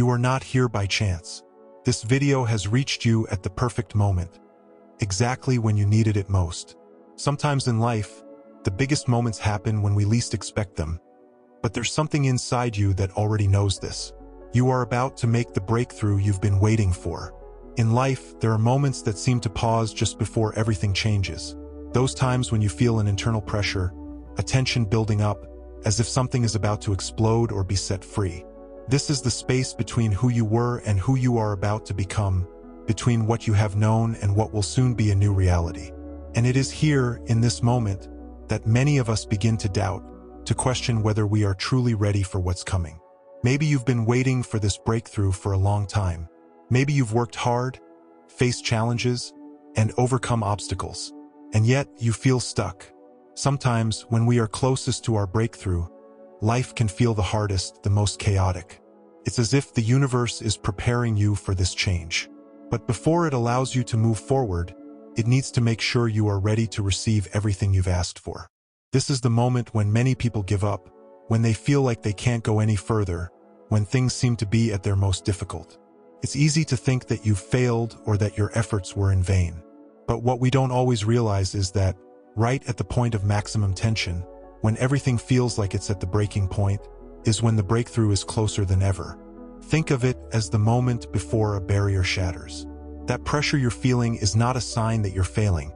You are not here by chance. This video has reached you at the perfect moment, exactly when you needed it most. Sometimes in life, the biggest moments happen when we least expect them. But there's something inside you that already knows this. You are about to make the breakthrough you've been waiting for. In life, there are moments that seem to pause just before everything changes. Those times when you feel an internal pressure, a tension building up, as if something is about to explode or be set free. This is the space between who you were and who you are about to become, between what you have known and what will soon be a new reality. And it is here, in this moment, that many of us begin to doubt, to question whether we are truly ready for what's coming. Maybe you've been waiting for this breakthrough for a long time. Maybe you've worked hard, faced challenges, and overcome obstacles. And yet, you feel stuck. Sometimes, when we are closest to our breakthrough, life can feel the hardest, the most chaotic. It's as if the universe is preparing you for this change. But before it allows you to move forward, it needs to make sure you are ready to receive everything you've asked for. This is the moment when many people give up, when they feel like they can't go any further, when things seem to be at their most difficult. It's easy to think that you've failed or that your efforts were in vain. But what we don't always realize is that, right at the point of maximum tension, when everything feels like it's at the breaking point, is when the breakthrough is closer than ever. Think of it as the moment before a barrier shatters. That pressure you're feeling is not a sign that you're failing.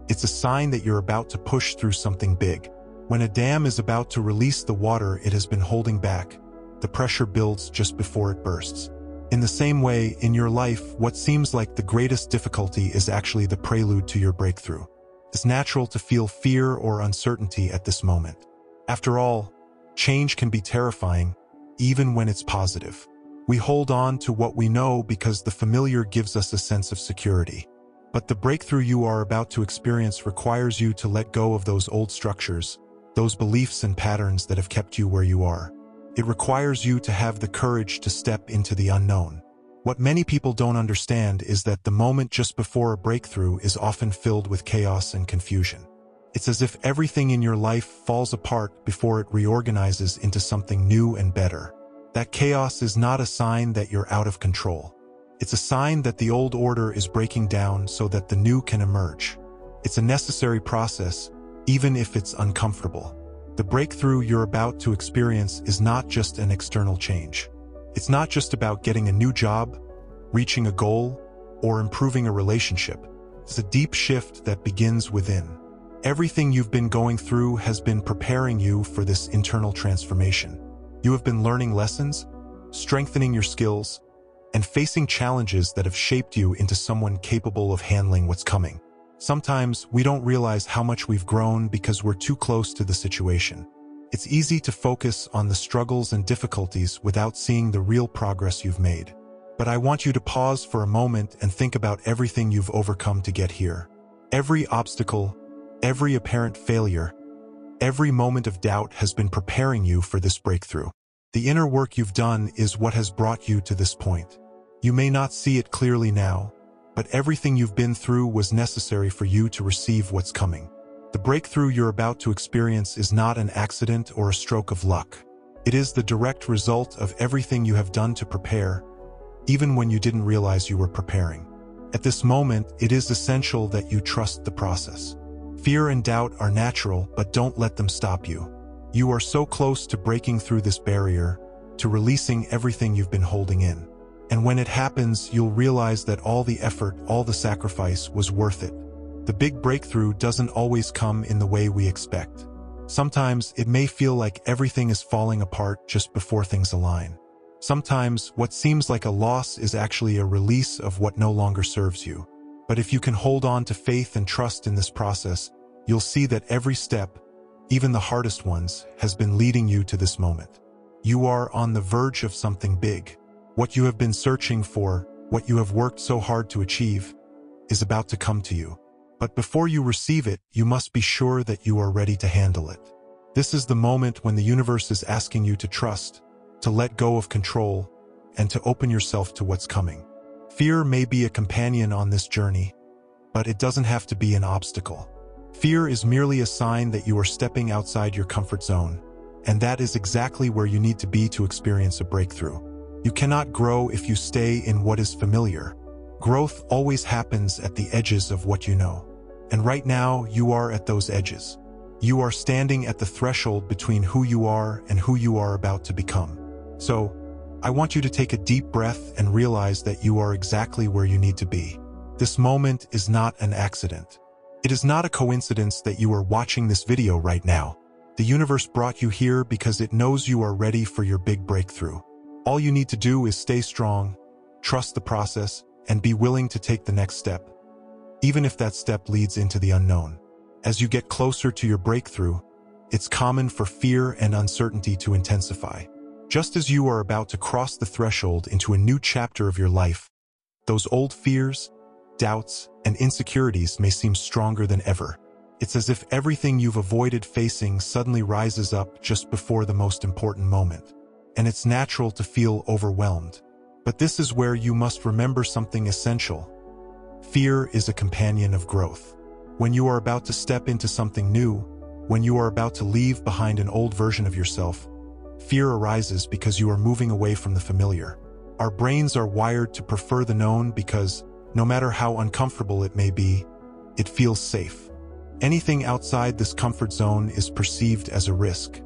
It's a sign that you're about to push through something big. When a dam is about to release the water it has been holding back, the pressure builds just before it bursts. In the same way, in your life, what seems like the greatest difficulty is actually the prelude to your breakthrough. It's natural to feel fear or uncertainty at this moment. After all, change can be terrifying, even when it's positive. We hold on to what we know because the familiar gives us a sense of security. But the breakthrough you are about to experience requires you to let go of those old structures, those beliefs and patterns that have kept you where you are. It requires you to have the courage to step into the unknown. What many people don't understand is that the moment just before a breakthrough is often filled with chaos and confusion. It's as if everything in your life falls apart before it reorganizes into something new and better. That chaos is not a sign that you're out of control. It's a sign that the old order is breaking down so that the new can emerge. It's a necessary process, even if it's uncomfortable. The breakthrough you're about to experience is not just an external change. It's not just about getting a new job, reaching a goal, or improving a relationship. It's a deep shift that begins within. Everything you've been going through has been preparing you for this internal transformation. You have been learning lessons, strengthening your skills, and facing challenges that have shaped you into someone capable of handling what's coming. Sometimes we don't realize how much we've grown because we're too close to the situation. It's easy to focus on the struggles and difficulties without seeing the real progress you've made. But I want you to pause for a moment and think about everything you've overcome to get here. Every obstacle, every apparent failure, every moment of doubt has been preparing you for this breakthrough. The inner work you've done is what has brought you to this point. You may not see it clearly now, but everything you've been through was necessary for you to receive what's coming. The breakthrough you're about to experience is not an accident or a stroke of luck. It is the direct result of everything you have done to prepare, even when you didn't realize you were preparing. At this moment, it is essential that you trust the process. Fear and doubt are natural, but don't let them stop you. You are so close to breaking through this barrier, to releasing everything you've been holding in. And when it happens, you'll realize that all the effort, all the sacrifice was worth it. The big breakthrough doesn't always come in the way we expect. Sometimes it may feel like everything is falling apart just before things align. Sometimes what seems like a loss is actually a release of what no longer serves you. But if you can hold on to faith and trust in this process, you'll see that every step, even the hardest ones, has been leading you to this moment. You are on the verge of something big. What you have been searching for, what you have worked so hard to achieve, is about to come to you. But before you receive it, you must be sure that you are ready to handle it. This is the moment when the universe is asking you to trust, to let go of control, and to open yourself to what's coming. Fear may be a companion on this journey, but it doesn't have to be an obstacle. Fear is merely a sign that you are stepping outside your comfort zone, and that is exactly where you need to be to experience a breakthrough. You cannot grow if you stay in what is familiar. Growth always happens at the edges of what you know. And right now, you are at those edges. You are standing at the threshold between who you are and who you are about to become. So, I want you to take a deep breath and realize that you are exactly where you need to be. This moment is not an accident. It is not a coincidence that you are watching this video right now. The universe brought you here because it knows you are ready for your big breakthrough. All you need to do is stay strong, trust the process, and be willing to take the next step, even if that step leads into the unknown. As you get closer to your breakthrough, it's common for fear and uncertainty to intensify. Just as you are about to cross the threshold into a new chapter of your life, those old fears, doubts, and insecurities may seem stronger than ever. It's as if everything you've avoided facing suddenly rises up just before the most important moment. And it's natural to feel overwhelmed. But this is where you must remember something essential. Fear is a companion of growth. When you are about to step into something new, when you are about to leave behind an old version of yourself, fear arises because you are moving away from the familiar. Our brains are wired to prefer the known because, no matter how uncomfortable it may be, it feels safe. Anything outside this comfort zone is perceived as a risk.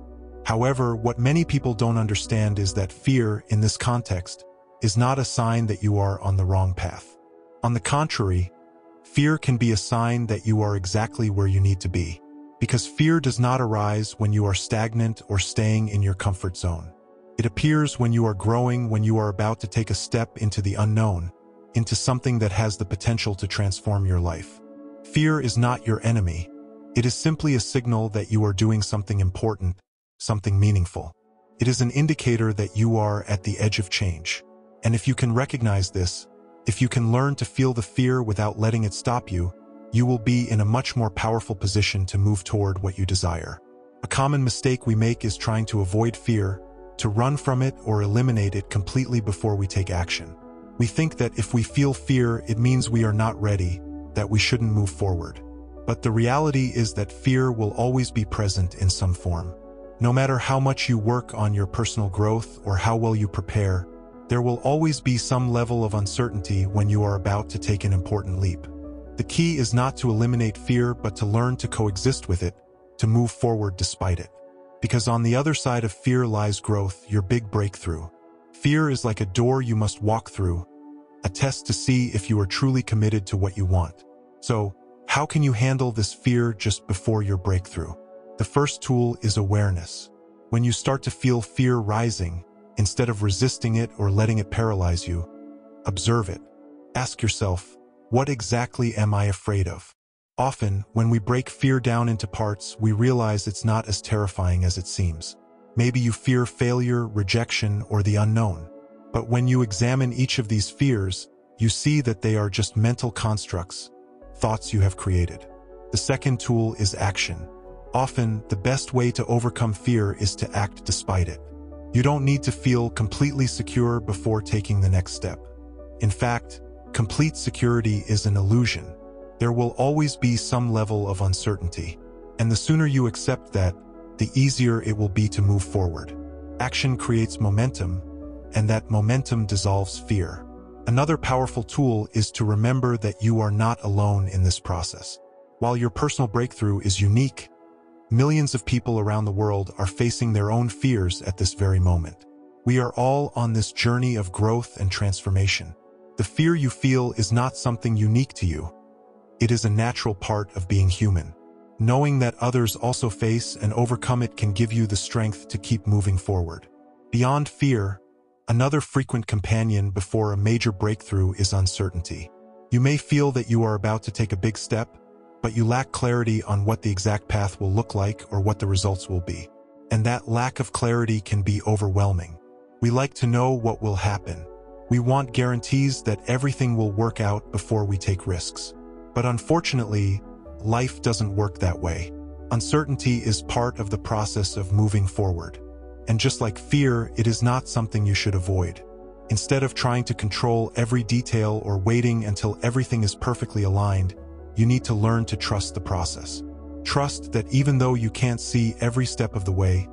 However, what many people don't understand is that fear, in this context, is not a sign that you are on the wrong path. On the contrary, fear can be a sign that you are exactly where you need to be. Because fear does not arise when you are stagnant or staying in your comfort zone. It appears when you are growing, when you are about to take a step into the unknown, into something that has the potential to transform your life. Fear is not your enemy. It is simply a signal that you are doing something important, something meaningful. It is an indicator that you are at the edge of change. And if you can recognize this, if you can learn to feel the fear without letting it stop you, you will be in a much more powerful position to move toward what you desire. A common mistake we make is trying to avoid fear, to run from it or eliminate it completely before we take action. We think that if we feel fear, it means we are not ready, that we shouldn't move forward. But the reality is that fear will always be present in some form. No matter how much you work on your personal growth or how well you prepare, there will always be some level of uncertainty when you are about to take an important leap. The key is not to eliminate fear, but to learn to coexist with it, to move forward despite it. Because on the other side of fear lies growth, your big breakthrough. Fear is like a door you must walk through, a test to see if you are truly committed to what you want. So, how can you handle this fear just before your breakthrough? The first tool is awareness. When you start to feel fear rising, instead of resisting it or letting it paralyze you, observe it. Ask yourself, what exactly am I afraid of? Often, when we break fear down into parts, we realize it's not as terrifying as it seems. Maybe you fear failure, rejection, or the unknown. But when you examine each of these fears, you see that they are just mental constructs, thoughts you have created. The second tool is action. Often, the best way to overcome fear is to act despite it. You don't need to feel completely secure before taking the next step. In fact, complete security is an illusion. There will always be some level of uncertainty. And the sooner you accept that, the easier it will be to move forward. Action creates momentum, and that momentum dissolves fear. Another powerful tool is to remember that you are not alone in this process. While your personal breakthrough is unique, millions of people around the world are facing their own fears at this very moment. We are all on this journey of growth and transformation. The fear you feel is not something unique to you. It is a natural part of being human. Knowing that others also face and overcome it can give you the strength to keep moving forward. Beyond fear, another frequent companion before a major breakthrough is uncertainty. You may feel that you are about to take a big step, but you lack clarity on what the exact path will look like or what the results will be. And that lack of clarity can be overwhelming. We like to know what will happen. We want guarantees that everything will work out before we take risks. But unfortunately, life doesn't work that way. Uncertainty is part of the process of moving forward. And just like fear, it is not something you should avoid. Instead of trying to control every detail or waiting until everything is perfectly aligned, you need to learn to trust the process. Trust that even though you can't see every step of the way,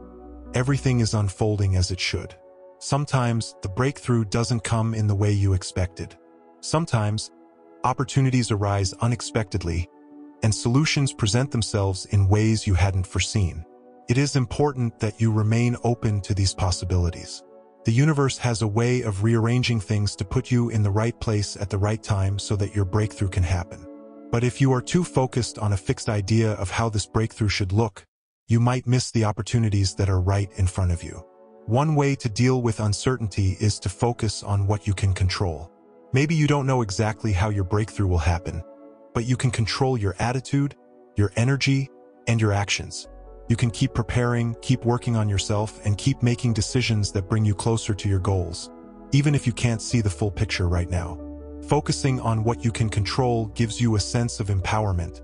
everything is unfolding as it should. Sometimes the breakthrough doesn't come in the way you expected. Sometimes opportunities arise unexpectedly, and solutions present themselves in ways you hadn't foreseen. It is important that you remain open to these possibilities. The universe has a way of rearranging things to put you in the right place at the right time so that your breakthrough can happen. But if you are too focused on a fixed idea of how this breakthrough should look, you might miss the opportunities that are right in front of you. One way to deal with uncertainty is to focus on what you can control. Maybe you don't know exactly how your breakthrough will happen, but you can control your attitude, your energy, and your actions. You can keep preparing, keep working on yourself, and keep making decisions that bring you closer to your goals, even if you can't see the full picture right now. Focusing on what you can control gives you a sense of empowerment,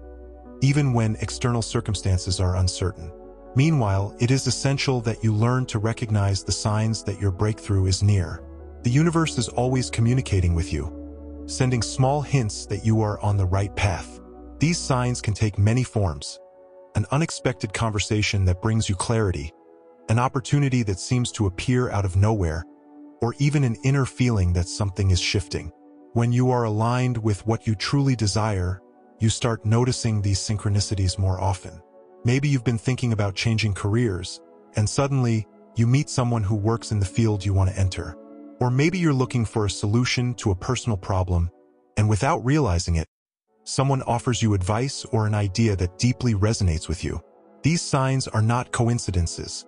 even when external circumstances are uncertain. Meanwhile, it is essential that you learn to recognize the signs that your breakthrough is near. The universe is always communicating with you, sending small hints that you are on the right path. These signs can take many forms: an unexpected conversation that brings you clarity, an opportunity that seems to appear out of nowhere, or even an inner feeling that something is shifting. When you are aligned with what you truly desire, you start noticing these synchronicities more often. Maybe you've been thinking about changing careers, and suddenly you meet someone who works in the field you want to enter. Or maybe you're looking for a solution to a personal problem, and without realizing it, someone offers you advice or an idea that deeply resonates with you. These signs are not coincidences.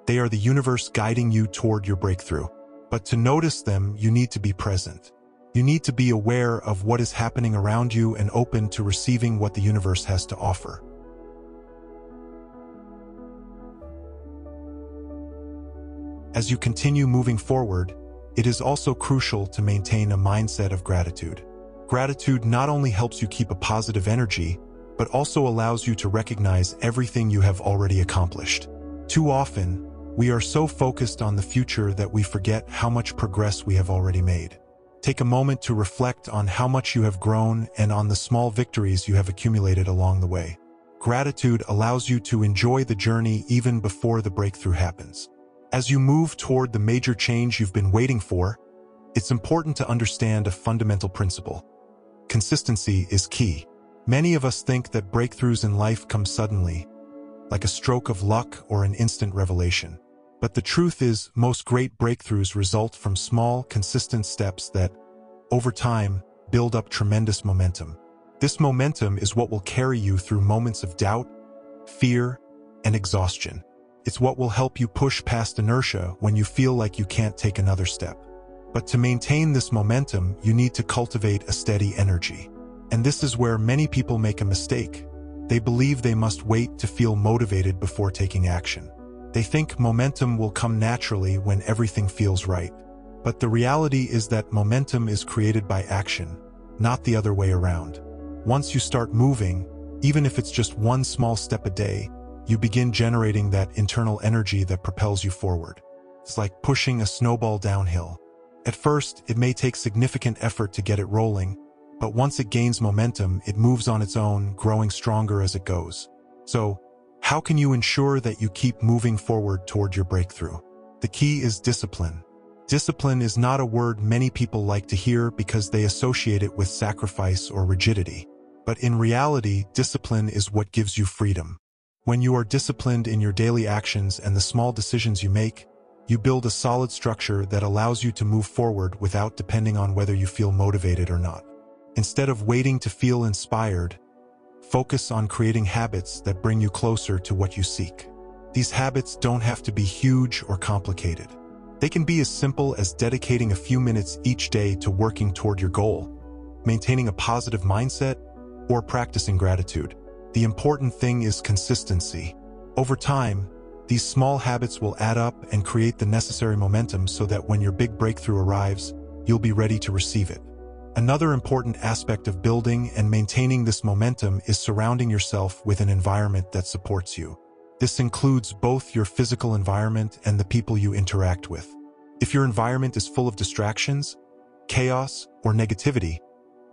They are the universe guiding you toward your breakthrough. But to notice them, you need to be present. You need to be aware of what is happening around you and open to receiving what the universe has to offer. As you continue moving forward, it is also crucial to maintain a mindset of gratitude. Gratitude not only helps you keep a positive energy, but also allows you to recognize everything you have already accomplished. Too often, we are so focused on the future that we forget how much progress we have already made. Take a moment to reflect on how much you have grown and on the small victories you have accumulated along the way. Gratitude allows you to enjoy the journey even before the breakthrough happens. As you move toward the major change you've been waiting for, it's important to understand a fundamental principle. Consistency is key. Many of us think that breakthroughs in life come suddenly, like a stroke of luck or an instant revelation. But the truth is, most great breakthroughs result from small, consistent steps that, over time, build up tremendous momentum. This momentum is what will carry you through moments of doubt, fear, and exhaustion. It's what will help you push past inertia when you feel like you can't take another step. But to maintain this momentum, you need to cultivate a steady energy. And this is where many people make a mistake. They believe they must wait to feel motivated before taking action. They think momentum will come naturally when everything feels right. But the reality is that momentum is created by action, not the other way around. Once you start moving, even if it's just one small step a day, you begin generating that internal energy that propels you forward. It's like pushing a snowball downhill. At first, it may take significant effort to get it rolling, but once it gains momentum, it moves on its own, growing stronger as it goes. So, how can you ensure that you keep moving forward toward your breakthrough? The key is discipline. Discipline is not a word many people like to hear because they associate it with sacrifice or rigidity. But in reality, discipline is what gives you freedom. When you are disciplined in your daily actions and the small decisions you make, you build a solid structure that allows you to move forward without depending on whether you feel motivated or not. Instead of waiting to feel inspired, focus on creating habits that bring you closer to what you seek. These habits don't have to be huge or complicated. They can be as simple as dedicating a few minutes each day to working toward your goal, maintaining a positive mindset, or practicing gratitude. The important thing is consistency. Over time, these small habits will add up and create the necessary momentum so that when your big breakthrough arrives, you'll be ready to receive it. Another important aspect of building and maintaining this momentum is surrounding yourself with an environment that supports you. This includes both your physical environment and the people you interact with. If your environment is full of distractions, chaos, or negativity,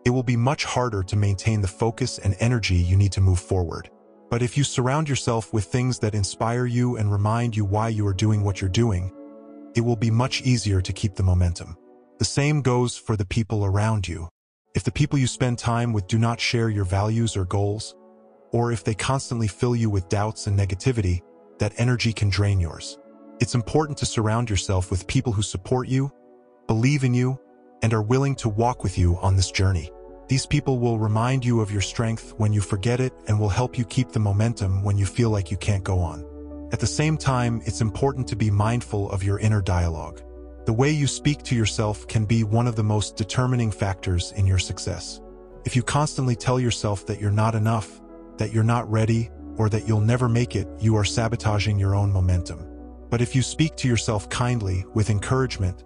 it will be much harder to maintain the focus and energy you need to move forward. But if you surround yourself with things that inspire you and remind you why you are doing what you're doing, it will be much easier to keep the momentum. The same goes for the people around you. If the people you spend time with do not share your values or goals, or if they constantly fill you with doubts and negativity, that energy can drain yours. It's important to surround yourself with people who support you, believe in you, and are willing to walk with you on this journey. These people will remind you of your strength when you forget it and will help you keep the momentum when you feel like you can't go on. At the same time, it's important to be mindful of your inner dialogue. The way you speak to yourself can be one of the most determining factors in your success. If you constantly tell yourself that you're not enough, that you're not ready, or that you'll never make it, you are sabotaging your own momentum. But if you speak to yourself kindly, with encouragement,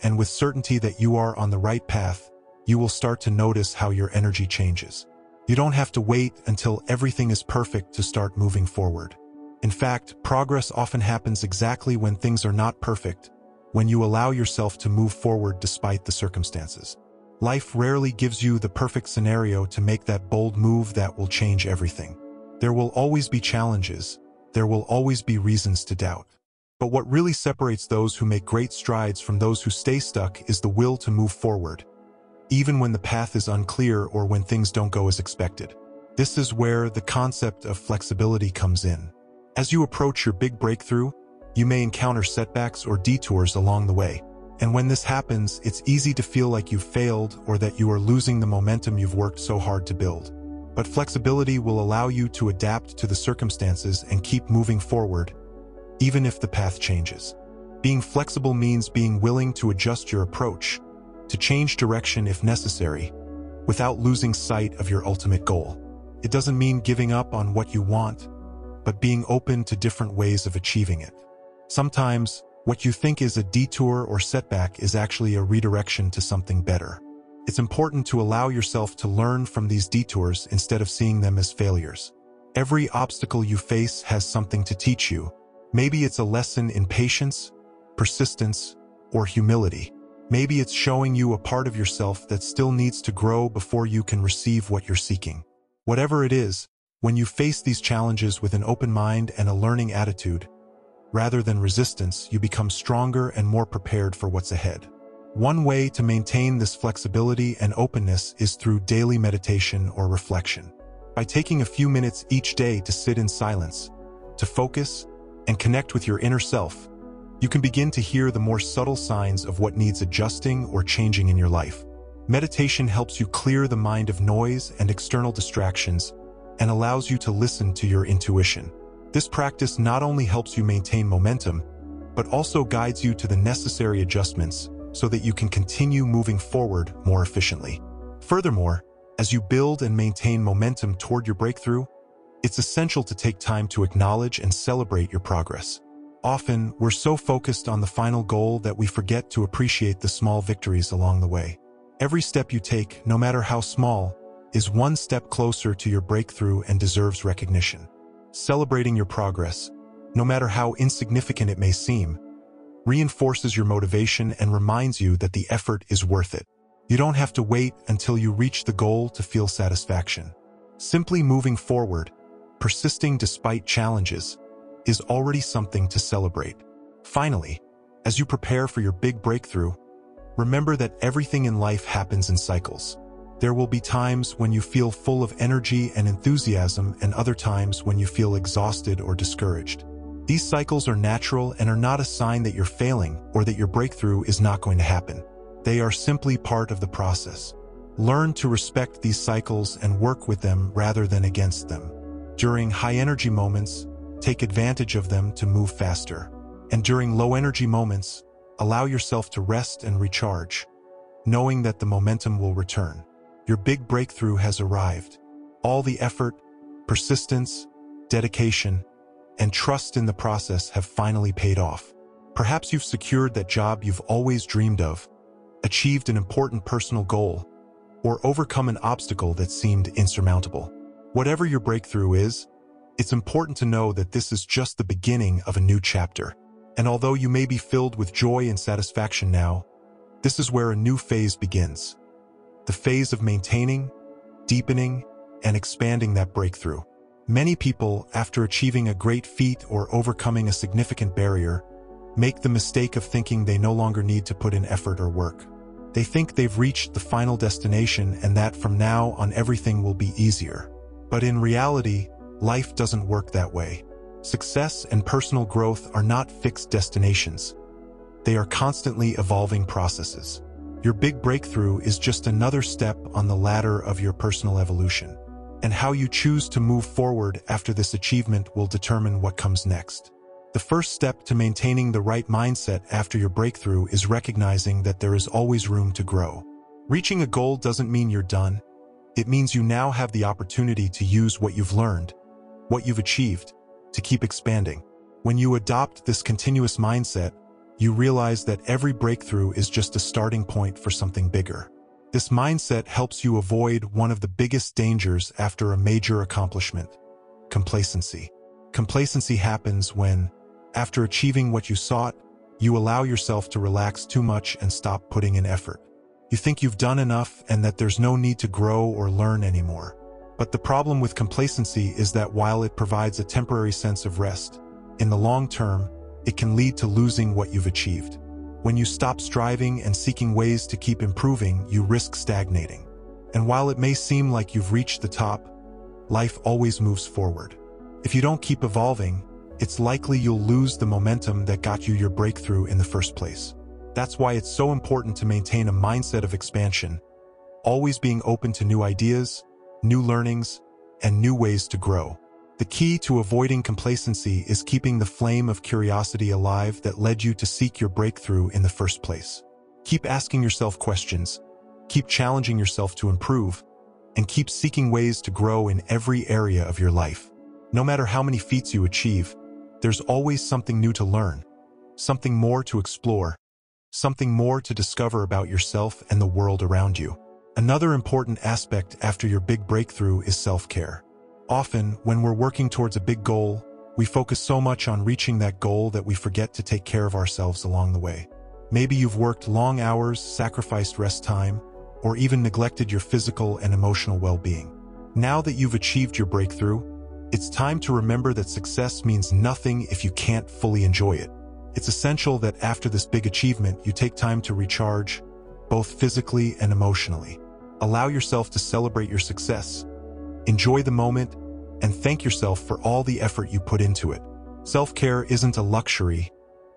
and with certainty that you are on the right path, you will start to notice how your energy changes. You don't have to wait until everything is perfect to start moving forward. In fact, progress often happens exactly when things are not perfect, when you allow yourself to move forward despite the circumstances. Life rarely gives you the perfect scenario to make that bold move that will change everything. There will always be challenges. There will always be reasons to doubt. But what really separates those who make great strides from those who stay stuck is the will to move forward, even when the path is unclear or when things don't go as expected. This is where the concept of flexibility comes in. As you approach your big breakthrough, you may encounter setbacks or detours along the way. And when this happens, it's easy to feel like you've failed or that you are losing the momentum you've worked so hard to build. But flexibility will allow you to adapt to the circumstances and keep moving forward, even if the path changes. Being flexible means being willing to adjust your approach, to change direction if necessary, without losing sight of your ultimate goal. It doesn't mean giving up on what you want, but being open to different ways of achieving it. Sometimes, what you think is a detour or setback is actually a redirection to something better. It's important to allow yourself to learn from these detours instead of seeing them as failures. Every obstacle you face has something to teach you. Maybe it's a lesson in patience, persistence, or humility. Maybe it's showing you a part of yourself that still needs to grow before you can receive what you're seeking. Whatever it is, when you face these challenges with an open mind and a learning attitude, rather than resistance, you become stronger and more prepared for what's ahead. One way to maintain this flexibility and openness is through daily meditation or reflection. By taking a few minutes each day to sit in silence, to focus, and connect with your inner self, you can begin to hear the more subtle signs of what needs adjusting or changing in your life. Meditation helps you clear the mind of noise and external distractions and allows you to listen to your intuition. This practice not only helps you maintain momentum, but also guides you to the necessary adjustments so that you can continue moving forward more efficiently. Furthermore, as you build and maintain momentum toward your breakthrough, it's essential to take time to acknowledge and celebrate your progress. Often, we're so focused on the final goal that we forget to appreciate the small victories along the way. Every step you take, no matter how small, is one step closer to your breakthrough and deserves recognition. Celebrating your progress, no matter how insignificant it may seem, reinforces your motivation and reminds you that the effort is worth it. You don't have to wait until you reach the goal to feel satisfaction. Simply moving forward, persisting despite challenges, is already something to celebrate. Finally, as you prepare for your big breakthrough, remember that everything in life happens in cycles. There will be times when you feel full of energy and enthusiasm and other times when you feel exhausted or discouraged. These cycles are natural and are not a sign that you're failing or that your breakthrough is not going to happen. They are simply part of the process. Learn to respect these cycles and work with them rather than against them. During high-energy moments, take advantage of them to move faster. And during low-energy moments, allow yourself to rest and recharge, knowing that the momentum will return. Your big breakthrough has arrived. All the effort, persistence, dedication, and trust in the process have finally paid off. Perhaps you've secured that job you've always dreamed of, achieved an important personal goal, or overcome an obstacle that seemed insurmountable. Whatever your breakthrough is, it's important to know that this is just the beginning of a new chapter. And although you may be filled with joy and satisfaction now, this is where a new phase begins. The phase of maintaining, deepening, and expanding that breakthrough. Many people, after achieving a great feat or overcoming a significant barrier, make the mistake of thinking they no longer need to put in effort or work. They think they've reached the final destination and that from now on everything will be easier. But in reality, life doesn't work that way. Success and personal growth are not fixed destinations. They are constantly evolving processes. Your big breakthrough is just another step on the ladder of your personal evolution. And how you choose to move forward after this achievement will determine what comes next. The first step to maintaining the right mindset after your breakthrough is recognizing that there is always room to grow. Reaching a goal doesn't mean you're done. It means you now have the opportunity to use what you've learned, what you've achieved, to keep expanding. When you adopt this continuous mindset, you realize that every breakthrough is just a starting point for something bigger. This mindset helps you avoid one of the biggest dangers after a major accomplishment: complacency. Complacency happens when, after achieving what you sought, you allow yourself to relax too much and stop putting in effort. You think you've done enough and that there's no need to grow or learn anymore. But the problem with complacency is that while it provides a temporary sense of rest, in the long term, it can lead to losing what you've achieved. When you stop striving and seeking ways to keep improving, you risk stagnating. And while it may seem like you've reached the top, life always moves forward. If you don't keep evolving, it's likely you'll lose the momentum that got you your breakthrough in the first place. That's why it's so important to maintain a mindset of expansion, always being open to new ideas, new learnings, and new ways to grow. The key to avoiding complacency is keeping the flame of curiosity alive that led you to seek your breakthrough in the first place. Keep asking yourself questions, keep challenging yourself to improve, and keep seeking ways to grow in every area of your life. No matter how many feats you achieve, there's always something new to learn, something more to explore, something more to discover about yourself and the world around you. Another important aspect after your big breakthrough is self-care. Often, when we're working towards a big goal, we focus so much on reaching that goal that we forget to take care of ourselves along the way. Maybe you've worked long hours, sacrificed rest time, or even neglected your physical and emotional well-being. Now that you've achieved your breakthrough, it's time to remember that success means nothing if you can't fully enjoy it. It's essential that after this big achievement, you take time to recharge, both physically and emotionally. Allow yourself to celebrate your success. Enjoy the moment, and thank yourself for all the effort you put into it. Self-care isn't a luxury,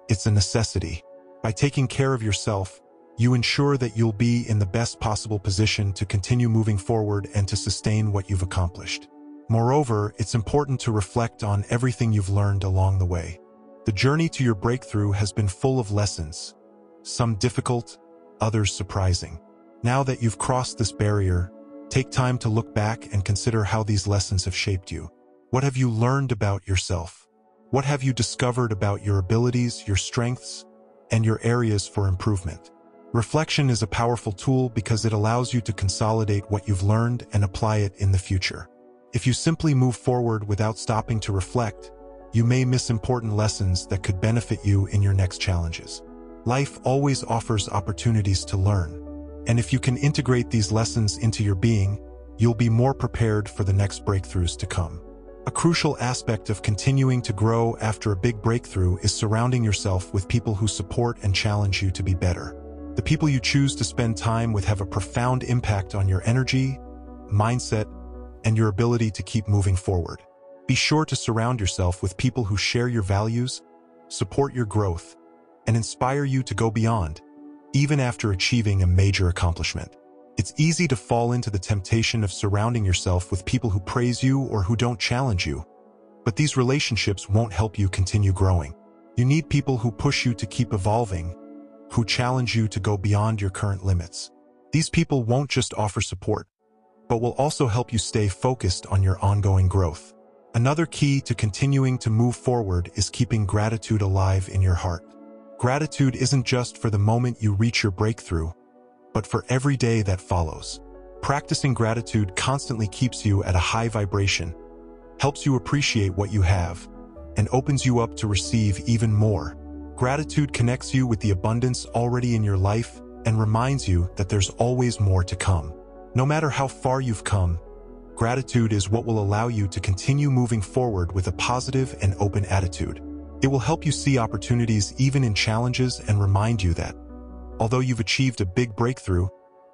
it's a necessity. By taking care of yourself, you ensure that you'll be in the best possible position to continue moving forward and to sustain what you've accomplished. Moreover, it's important to reflect on everything you've learned along the way. The journey to your breakthrough has been full of lessons, some difficult, others surprising. Now that you've crossed this barrier, take time to look back and consider how these lessons have shaped you. What have you learned about yourself? What have you discovered about your abilities, your strengths, and your areas for improvement? Reflection is a powerful tool because it allows you to consolidate what you've learned and apply it in the future. If you simply move forward without stopping to reflect, you may miss important lessons that could benefit you in your next challenges. Life always offers opportunities to learn. And if you can integrate these lessons into your being, you'll be more prepared for the next breakthroughs to come. A crucial aspect of continuing to grow after a big breakthrough is surrounding yourself with people who support and challenge you to be better. The people you choose to spend time with have a profound impact on your energy, mindset, and your ability to keep moving forward. Be sure to surround yourself with people who share your values, support your growth, and inspire you to go beyond, even after achieving a major accomplishment. It's easy to fall into the temptation of surrounding yourself with people who praise you or who don't challenge you. But these relationships won't help you continue growing. You need people who push you to keep evolving, who challenge you to go beyond your current limits. These people won't just offer support, but will also help you stay focused on your ongoing growth. Another key to continuing to move forward is keeping gratitude alive in your heart. Gratitude isn't just for the moment you reach your breakthrough, but for every day that follows. Practicing gratitude constantly keeps you at a high vibration, helps you appreciate what you have, and opens you up to receive even more. Gratitude connects you with the abundance already in your life and reminds you that there's always more to come. No matter how far you've come, gratitude is what will allow you to continue moving forward with a positive and open attitude. It will help you see opportunities even in challenges and remind you that, although you've achieved a big breakthrough,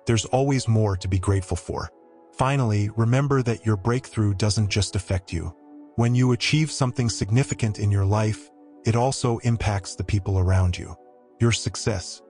there's always more to be grateful for. Finally, remember that your breakthrough doesn't just affect you. When you achieve something significant in your life, it also impacts the people around you. Your success,